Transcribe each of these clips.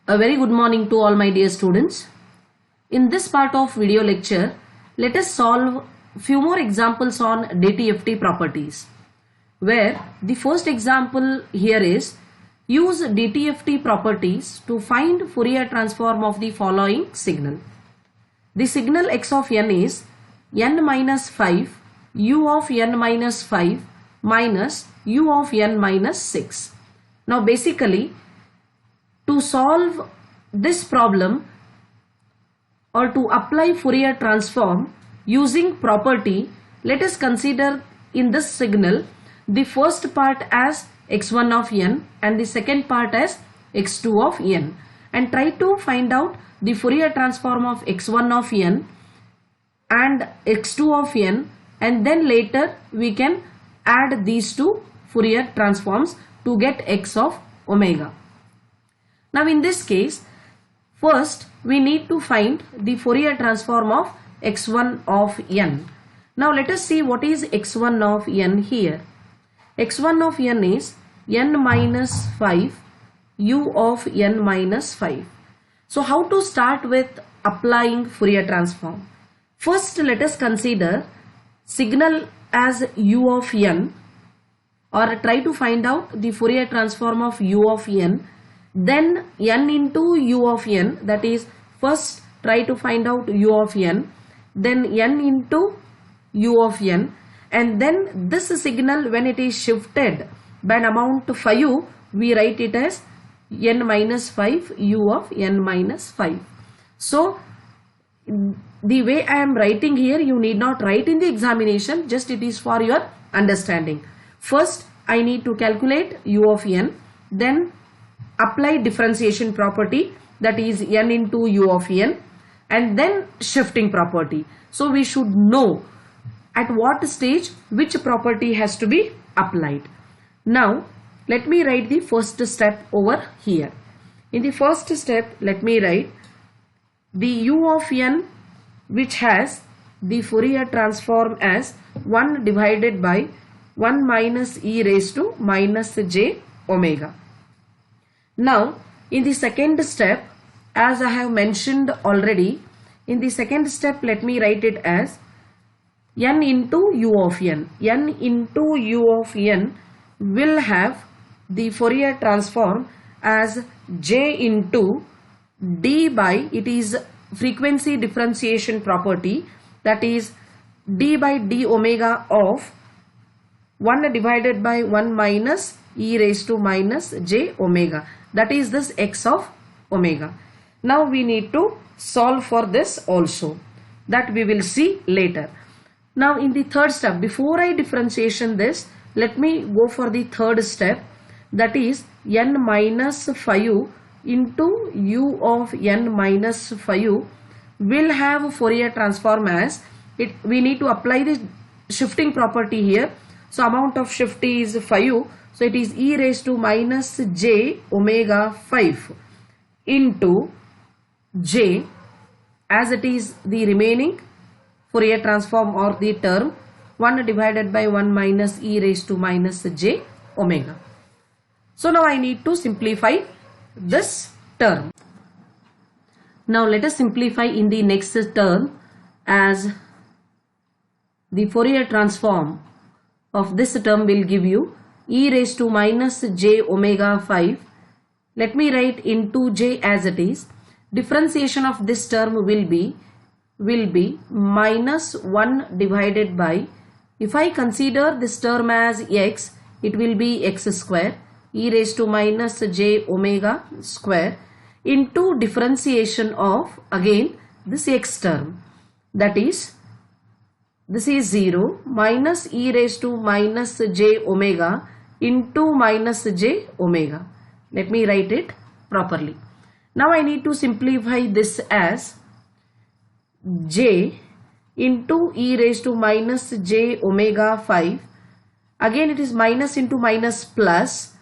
A very good morning to all my dear students. In this part of video lecture, let us solve few more examples on DTFT properties. Where the first example here is use DTFT properties to find Fourier transform of the following signal. The signal x of n is n minus 5 u of n minus 5 minus u of n minus 6. Now basically, to solve this problem or to apply Fourier transform using property, let us consider in this signal the first part as x1 of n and the second part as x2 of n, and try to find out the Fourier transform of x1 of n and x2 of n, and then later we can add these two Fourier transforms to get x of omega. Now in this case, first we need to find the Fourier transform of x1 of n. Now let us see what is x1 of n here. x1 of n is n minus 5 u of n minus 5. So how to start with applying Fourier transform? First let us consider signal as u of n, or try to find out the Fourier transform of u of n, then n into u of n, that is first try to find out u of n, then n into u of n, and then this signal when it is shifted by an amount 5, we write it as n minus 5 u of n minus 5. So the way I am writing here, you need not write in the examination, just it is for your understanding. First I need to calculate u of n, then apply differentiation property, that is n into u of n, and then shifting property. So we should know at what stage which property has to be applied. Now let me write the first step over here. In the first step, let me write the u of n, which has the Fourier transform as 1 divided by 1 minus e raised to minus j omega. Now in the second step, as I have mentioned already, in the second step let me write it as n into u of n. n into u of n will have the Fourier transform as j into d by, it is frequency differentiation property, that is d by d omega of 1 divided by 1 minus e raised to minus j omega, that is this x of omega. Now we need to solve for this also, that we will see later. Now in the third step, before I differentiation this, let me go for the third step, that is n minus 5 into u of n minus 5 will have Fourier transform as it. We need to apply the shifting property here. So amount of shift is 5, so it is e raised to minus j omega 5 into j, as it is the remaining Fourier transform or the term 1 divided by 1 minus e raised to minus j omega. So now I need to simplify this term. Now let us simplify in the next term, as the Fourier transform of this term will give you e raised to minus j omega 5. Let me write into j as it is. Differentiation of this term will be minus 1 divided by, if I consider this term as x, it will be x square e raised to minus j omega square into differentiation of again this x term, that is this is 0 minus e raised to minus j omega into minus j omega. Let me write it properly. Now I need to simplify this as j into e raised to minus j omega 5. Again it is minus into minus plus,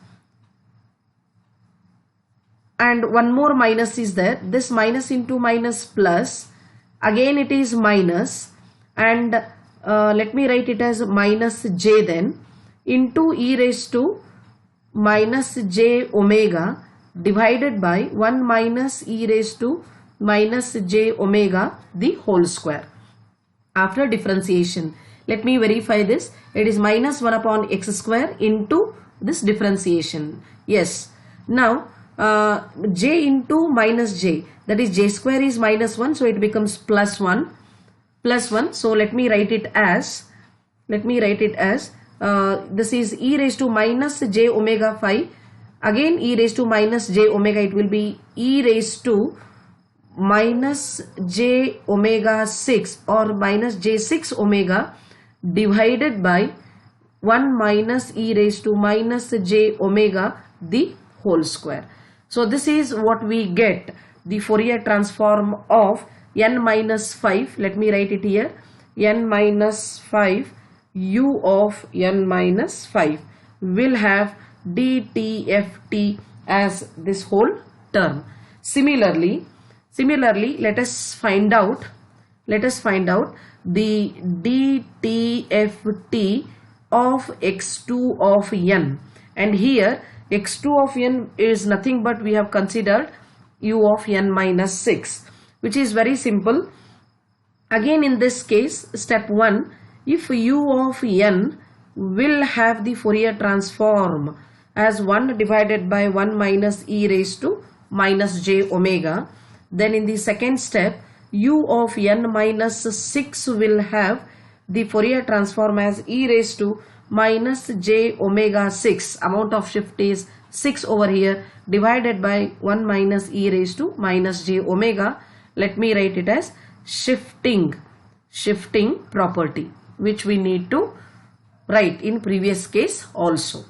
and one more minus is there. This minus into minus plus, again it is minus, and let me write it as minus j then into e raised to minus j omega divided by 1 minus e raised to minus j omega the whole square. After differentiation, let me verify this. It is minus 1 upon x square into this differentiation. Yes. Now j into minus j, that is j square is minus 1, so it becomes plus 1. So let me write it as this is e raised to minus j omega 5. Again e raised to minus j omega, it will be e raised to minus j omega 6 or minus j 6 omega divided by 1 minus e raised to minus j omega the whole square. So this is what we get, the Fourier transform of n minus 5. Let me write it here. N minus 5 u of n minus 5 will have dtft as this whole term. Similarly, let us find out the dtft of x2 of n, and here x2 of n is nothing but we have considered u of n minus 6, which is very simple. Again in this case, step 1, if u of n will have the Fourier transform as 1 divided by 1 minus e raised to minus j omega, then in the second step u of n minus 6 will have the Fourier transform as e raised to minus j omega 6, amount of shift is 6 over here, divided by 1 minus e raised to minus j omega. Let me write it as shifting property, which we need to write in previous case also.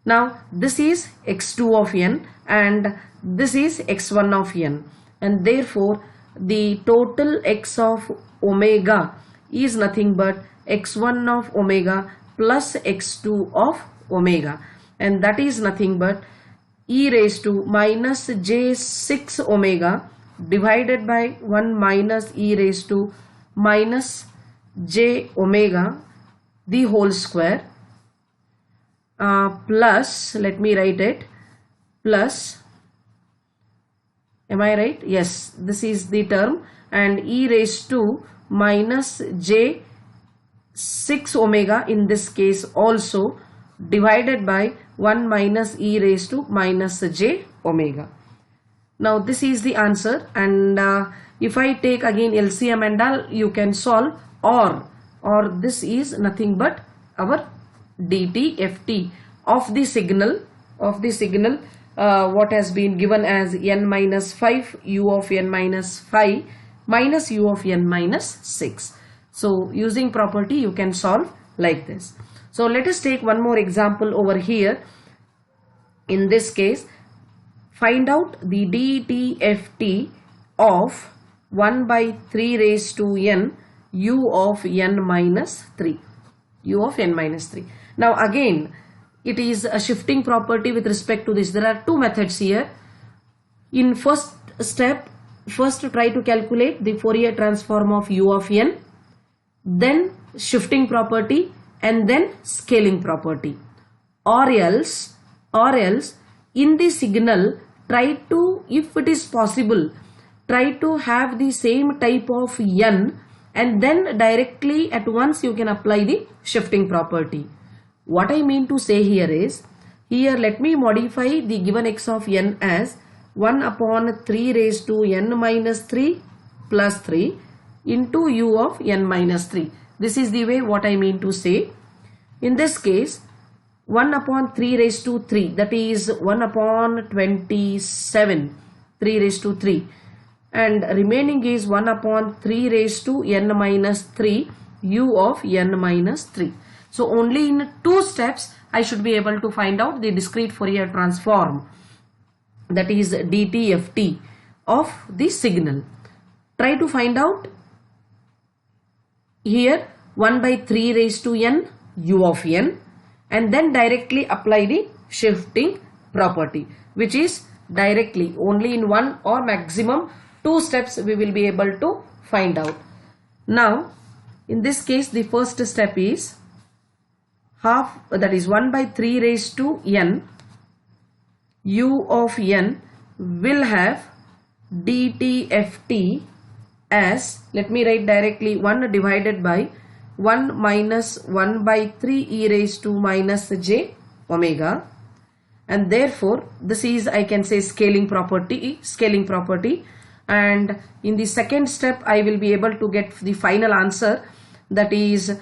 Now this is x2 of n and this is x1 of n, and therefore the total x of omega is nothing but x1 of omega plus x2 of omega, and that is nothing but e raised to minus j 6 omega divided by 1 minus e raised to minus j omega the whole square, plus, let me write it, plus, am I right? Yes, this is the term, and e raised to minus j 6 omega in this case also divided by 1 minus e raised to minus j omega. Now this is the answer, and if I take again LCM and all, you can solve, or this is nothing but our dtft of the signal what has been given as n minus 5 u of n minus 5 minus u of n minus 6. So using property you can solve like this. So let us take one more example over here. In this case, find out the dtft of 1 by 3 raised to n u of n minus 3. Now again, it is a shifting property with respect to this. There are two methods here. In first step, first try to calculate the Fourier transform of u of n, then shifting property, and then scaling property. Or else in the signal, try to, if it is possible, try to have the same type of n, and then directly at once you can apply the shifting property. What I mean to say here is, here let me modify the given x of n as 1 upon 3 raised to n minus 3 plus 3 into u of n minus 3. This is the way what I mean to say. In this case, 1 upon 3 raised to 3, that is 1 upon 27, 3 raised to 3, and remaining is 1 upon 3 raised to n minus 3 u of n minus 3. So only in 2 steps I should be able to find out the discrete Fourier transform, that is dtft of the signal. Try to find out here 1 by 3 raised to n u of n, and then directly apply the shifting property, which is directly only in 1 or maximum 2 steps we will be able to find out. Now in this case, the first step is half, that is 1 by 3 raised to n u of n will have dtft as, let me write directly, 1 divided by 1 minus 1 by 3 e raised to minus j omega, and therefore this is, I can say, scaling property, and in the second step I will be able to get the final answer, that is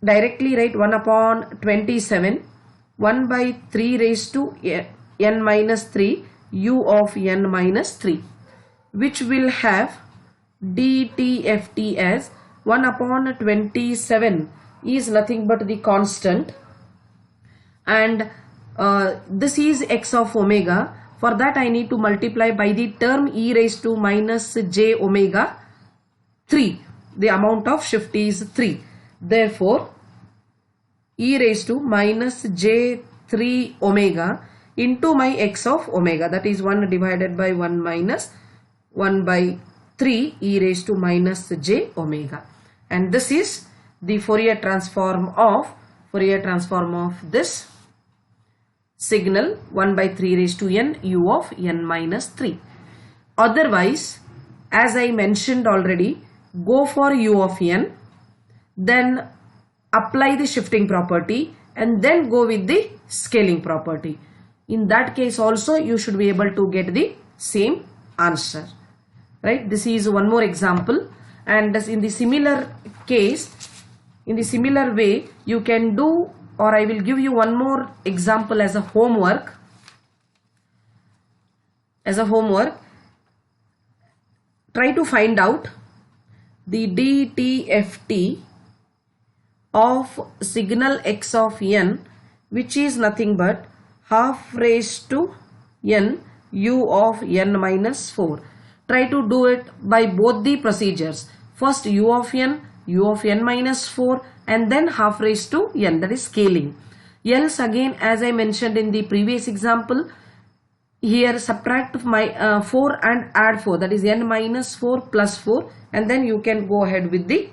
directly write 1 upon 27 1 by 3 raised to n minus 3 u of n minus 3, which will have dtft as 1 upon 27 is nothing but the constant, and this is x of omega. For that I need to multiply by the term e raised to minus j omega 3. The amount of shift is 3. Therefore e raised to minus j 3 omega into my x of omega, that is 1 divided by 1 minus 1 by 3 e raised to minus j omega, and this is the Fourier transform of this signal 1 by 3 raised to n u of n minus 3. Otherwise, as I mentioned already, go for u of n, then apply the shifting property, and then go with the scaling property. In that case also you should be able to get the same answer, right? This is one more example, and in the similar case, in the similar way you can do, or I will give you one more example as a homework. Try to find out the dtft of signal x of n, which is nothing but half raised to n u of n minus 4. Try to do it by both the procedures. First u of n minus 4, and then half raised to n, that is scaling. Else again, as I mentioned in the previous example, here subtract my 4 and add 4, that is n minus 4 plus 4, and then you can go ahead with the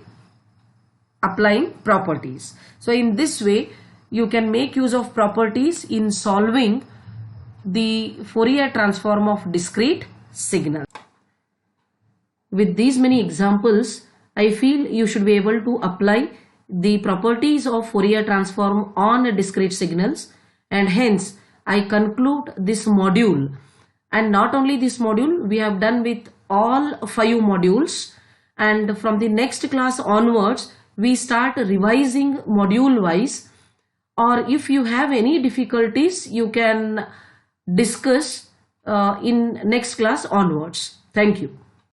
applying properties. So in this way you can make use of properties in solving the Fourier transform of discrete signal. With these many examples, I feel you should be able to apply the properties of Fourier transform on discrete signals, and hence I conclude this module. And not only this module, we have done with all 5 modules, and from the next class onwards we start revising module wise, or if you have any difficulties you can discuss in next class onwards. Thank you.